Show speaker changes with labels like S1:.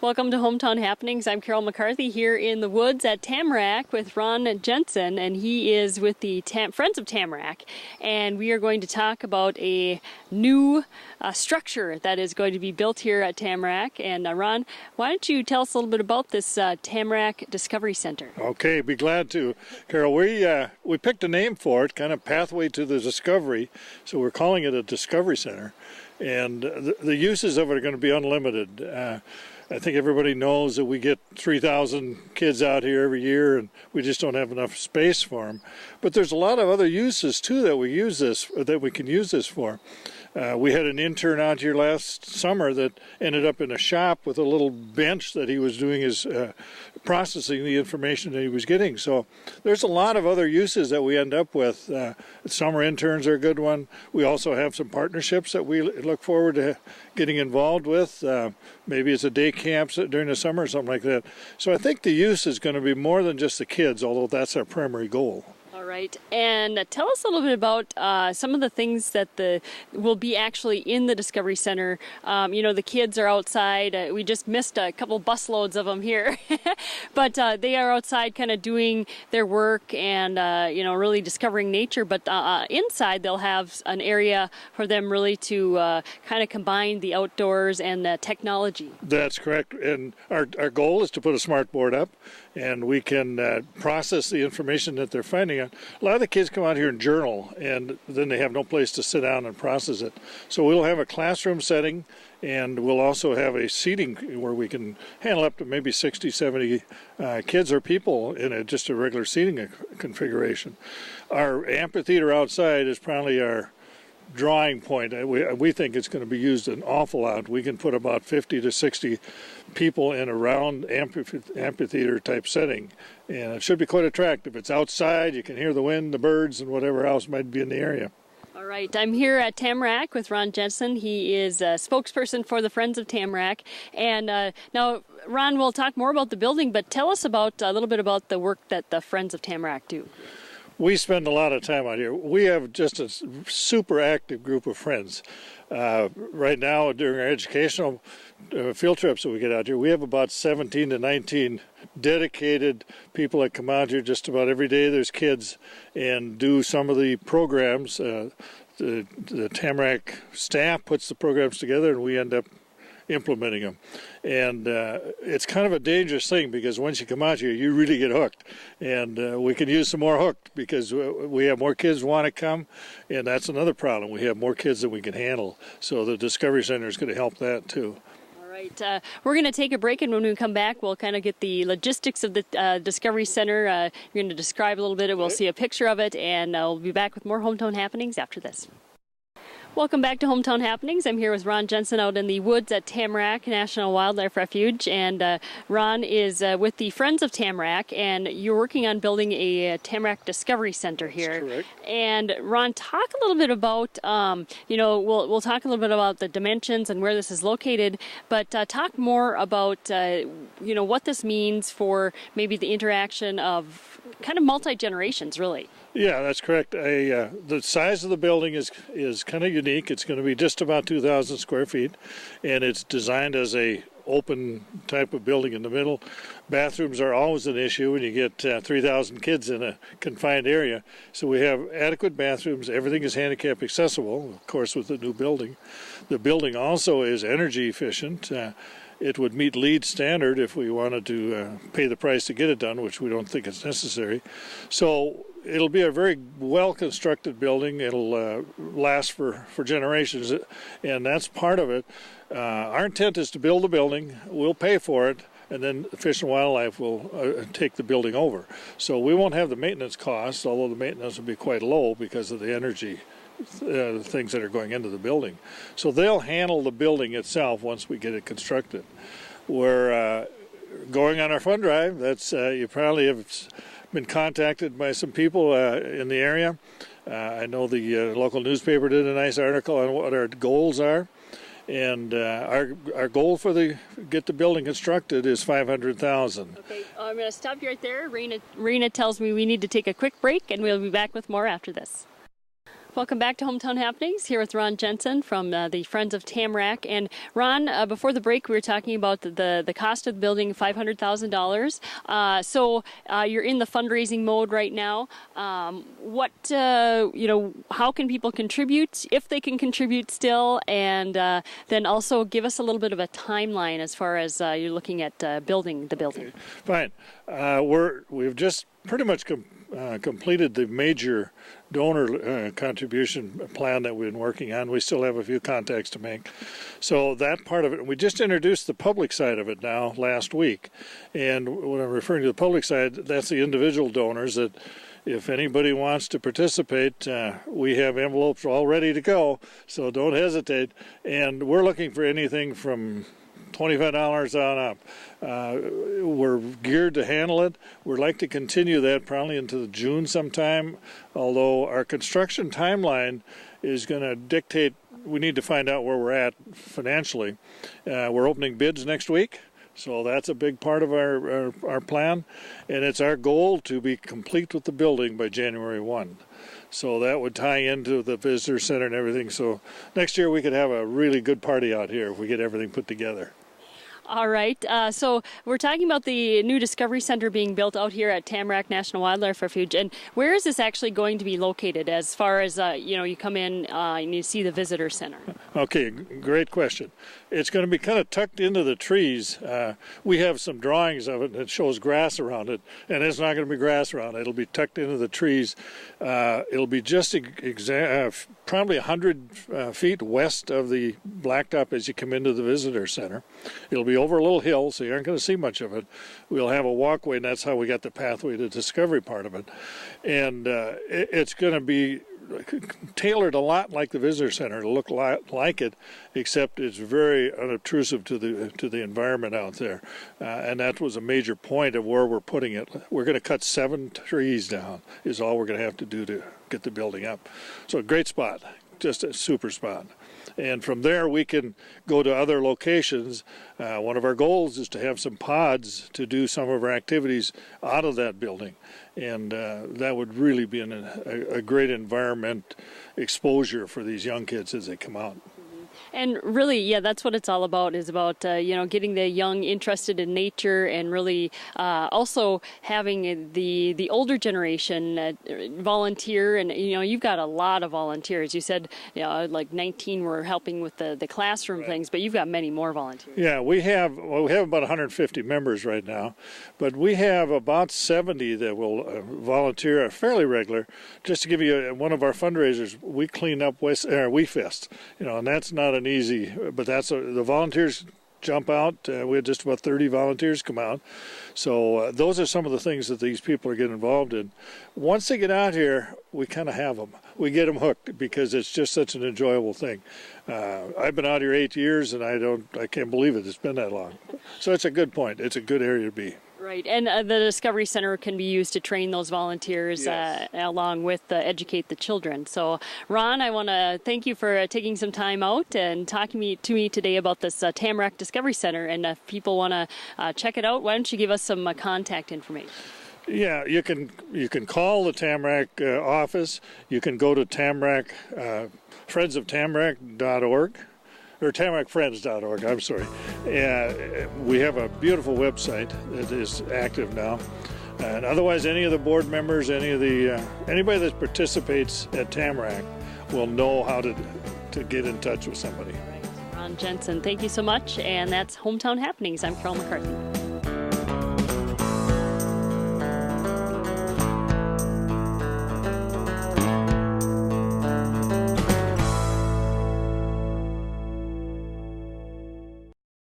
S1: Welcome to Hometown Happenings. I'm Carol McCarthy here in the woods at Tamarac with Ron Jensen, and he is with the Friends of Tamarac. And we are going to talk about a new structure that is going to be built here at Tamarac. And Ron, why don't you tell us a little bit about this Tamarac Discovery Center?
S2: Okay, be glad to. Carol, we picked a name for it, kind of Pathway to the Discovery, so we're calling it a Discovery Center. And the uses of it are going to be unlimited. I think everybody knows that we get 3,000 kids out here every year, and we just don't have enough space for them. But there's a lot of other uses too that we can use this for. We had an intern out here last summer that ended up in a shop with a little bench that he was doing his processing the information that he was getting. So there's a lot of other uses that we end up with. Summer interns are a good one. We also have some partnerships that we look forward to getting involved with. Maybe it's a day camp during the summer or something like that. So I think the use is going to be more than just the kids, although that's our primary goal.
S1: All right, and tell us a little bit about some of the things that will be actually in the Discovery Center. You know, the kids are outside. We just missed a couple busloads of them here, but they are outside kind of doing their work and, you know, really discovering nature. But inside they'll have an area for them really to kind of combine the outdoors and the technology.
S2: That's correct, and our goal is to put a smart board up, and we can process the information that they're finding out. A lot of the kids come out here and journal, and then they have no place to sit down and process it. So we'll have a classroom setting, and we'll also have a seating where we can handle up to maybe 60, 70 kids or people in just a regular seating configuration. Our amphitheater outside is probably our drawing point. We think it's going to be used an awful lot. We can put about 50 to 60 people in a round amphitheater type setting, and it should be quite attractive. It's outside, you can hear the wind, the birds, and whatever else might be in the area.
S1: All right, I'm here at Tamarac with Ron Jensen. He is a spokesperson for the Friends of Tamarac. And now, Ron, we'll talk more about the building, but tell us about a little bit about the work that the Friends of Tamarac do.
S2: We spend a lot of time out here. We have just a super active group of friends. Right now, during our educational field trips that we get out here, we have about 17 to 19 dedicated people that come out here just about every day. There's kids and do some of the programs. The Tamarac staff puts the programs together, and we end up implementing them. And it's kind of a dangerous thing, because once you come out here, you really get hooked. And we can use some more hooked, because we have more kids want to come, and that's another problem. We have more kids than we can handle. So the Discovery Center is going to help that too.
S1: All right, we're going to take a break, and when we come back, we'll kind of get the logistics of the Discovery Center. You're going to describe a little bit, and we'll see a picture of it, and we'll be back with more Hometown Happenings after this. Welcome back to Hometown Happenings. I'm here with Ron Jensen out in the woods at Tamarac National Wildlife Refuge, and Ron is with the Friends of Tamarac, and you're working on building a Tamarac Discovery Center here.
S2: That's correct.
S1: And Ron, talk a little bit about, you know, we'll talk a little bit about the dimensions and where this is located, but talk more about, you know, what this means for maybe the interaction of kind of multi-generations, really.
S2: Yeah, that's correct. The size of the building is kind of unique. It's going to be just about 2,000 square feet, and it's designed as a open type of building in the middle. Bathrooms are always an issue when you get 3,000 kids in a confined area. So we have adequate bathrooms. Everything is handicap accessible, of course, with the new building. The building also is energy efficient. It would meet LEED standard if we wanted to pay the price to get it done, which we don't think is necessary. So it'll be a very well-constructed building. It'll last for generations, and that's part of it. Our intent is to build the building. We'll pay for it, and then Fish and Wildlife will take the building over. So we won't have the maintenance costs, although the maintenance will be quite low because of the energy things that are going into the building. So they'll handle the building itself once we get it constructed. We're going on our fund drive. That's you probably have been contacted by some people in the area. I know the local newspaper did a nice article on what our goals are, and our goal for get the building constructed is $500,000.
S1: Okay, I'm going to stop you right there. Rena tells me we need to take a quick break, and we'll be back with more after this. Welcome back to Hometown Happenings, here with Ron Jensen from the Friends of Tamarac. And Ron, before the break, we were talking about the cost of the building, $500,000. So you're in the fundraising mode right now. How can people contribute, if they can contribute still? And then also give us a little bit of a timeline as far as you're looking at building the building.
S2: Okay. Fine. We've just pretty much completed the major donor contribution plan that we've been working on. We still have a few contacts to make. So that part of it, we just introduced the public side of it now last week. And when I'm referring to the public side, that's the individual donors that if anybody wants to participate, we have envelopes all ready to go, so don't hesitate. And we're looking for anything from $25 on up. We're geared to handle it. We'd like to continue that probably into June sometime, although our construction timeline is going to dictate, we need to find out where we're at financially. We're opening bids next week, so that's a big part of our plan, and it's our goal to be complete with the building by January 1. So that would tie into the visitor center and everything. So next year we could have a really good party out here if we get everything put together.
S1: All right. So we're talking about the new Discovery Center being built out here at Tamarac National Wildlife Refuge. And where is this actually going to be located as far as, you come in and you see the visitor center? Okay,
S2: great question. It's going to be kind of tucked into the trees. We have some drawings of it that shows grass around it, and it's not going to be grass around it. It'll be tucked into the trees. It'll be just probably 100 feet west of the blacktop as you come into the visitor center. It'll be over a little hill, so you aren't going to see much of it. We'll have a walkway, and that's how we got the pathway to discovery part of it. And it's going to be tailored a lot like the visitor center to look like it, except it's very unobtrusive to the environment out there, and that was a major point of where we're putting it. We're going to cut 7 trees down is all we're going to have to do to get the building up. So a great spot, just a super spot. And from there we can go to other locations. One of our goals is to have some pods to do some of our activities out of that building, and that would really be a great environment exposure for these young kids as they come out.
S1: And really, yeah, that's what it's all about, is about, getting the young interested in nature, and really also having the older generation volunteer. And, you've got a lot of volunteers. You said, like 19 were helping with the classroom things, but you've got many more volunteers.
S2: Yeah, we have about 150 members right now, but we have about 70 that will volunteer fairly regular. Just to give you one of our fundraisers, we clean up WeFest, and that's not an easy, but that's the volunteers jump out. We had just about 30 volunteers come out. So those are some of the things that these people are getting involved in. Once they get out here, we kind of have them. We get them hooked because it's just such an enjoyable thing. I've been out here 8 years, and I can't believe it. It's been that long. So it's a good point. It's a good area to be.
S1: Right, and the Discovery Center can be used to train those volunteers, yes, along with educate the children. So, Ron, I want to thank you for taking some time out and talking to me today about this Tamarac Discovery Center. And if people want to check it out, why don't you give us some contact information?
S2: Yeah, you can call the Tamarac office. You can go to Tamarac, friendsoftamarac.org. or tamaracfriends.org, I'm sorry. We have a beautiful website that is active now. And otherwise, any of the board members, anybody that participates at Tamarac will know how to get in touch with somebody.
S1: Ron Jensen, thank you so much. And that's Hometown Happenings. I'm Carol McCarthy.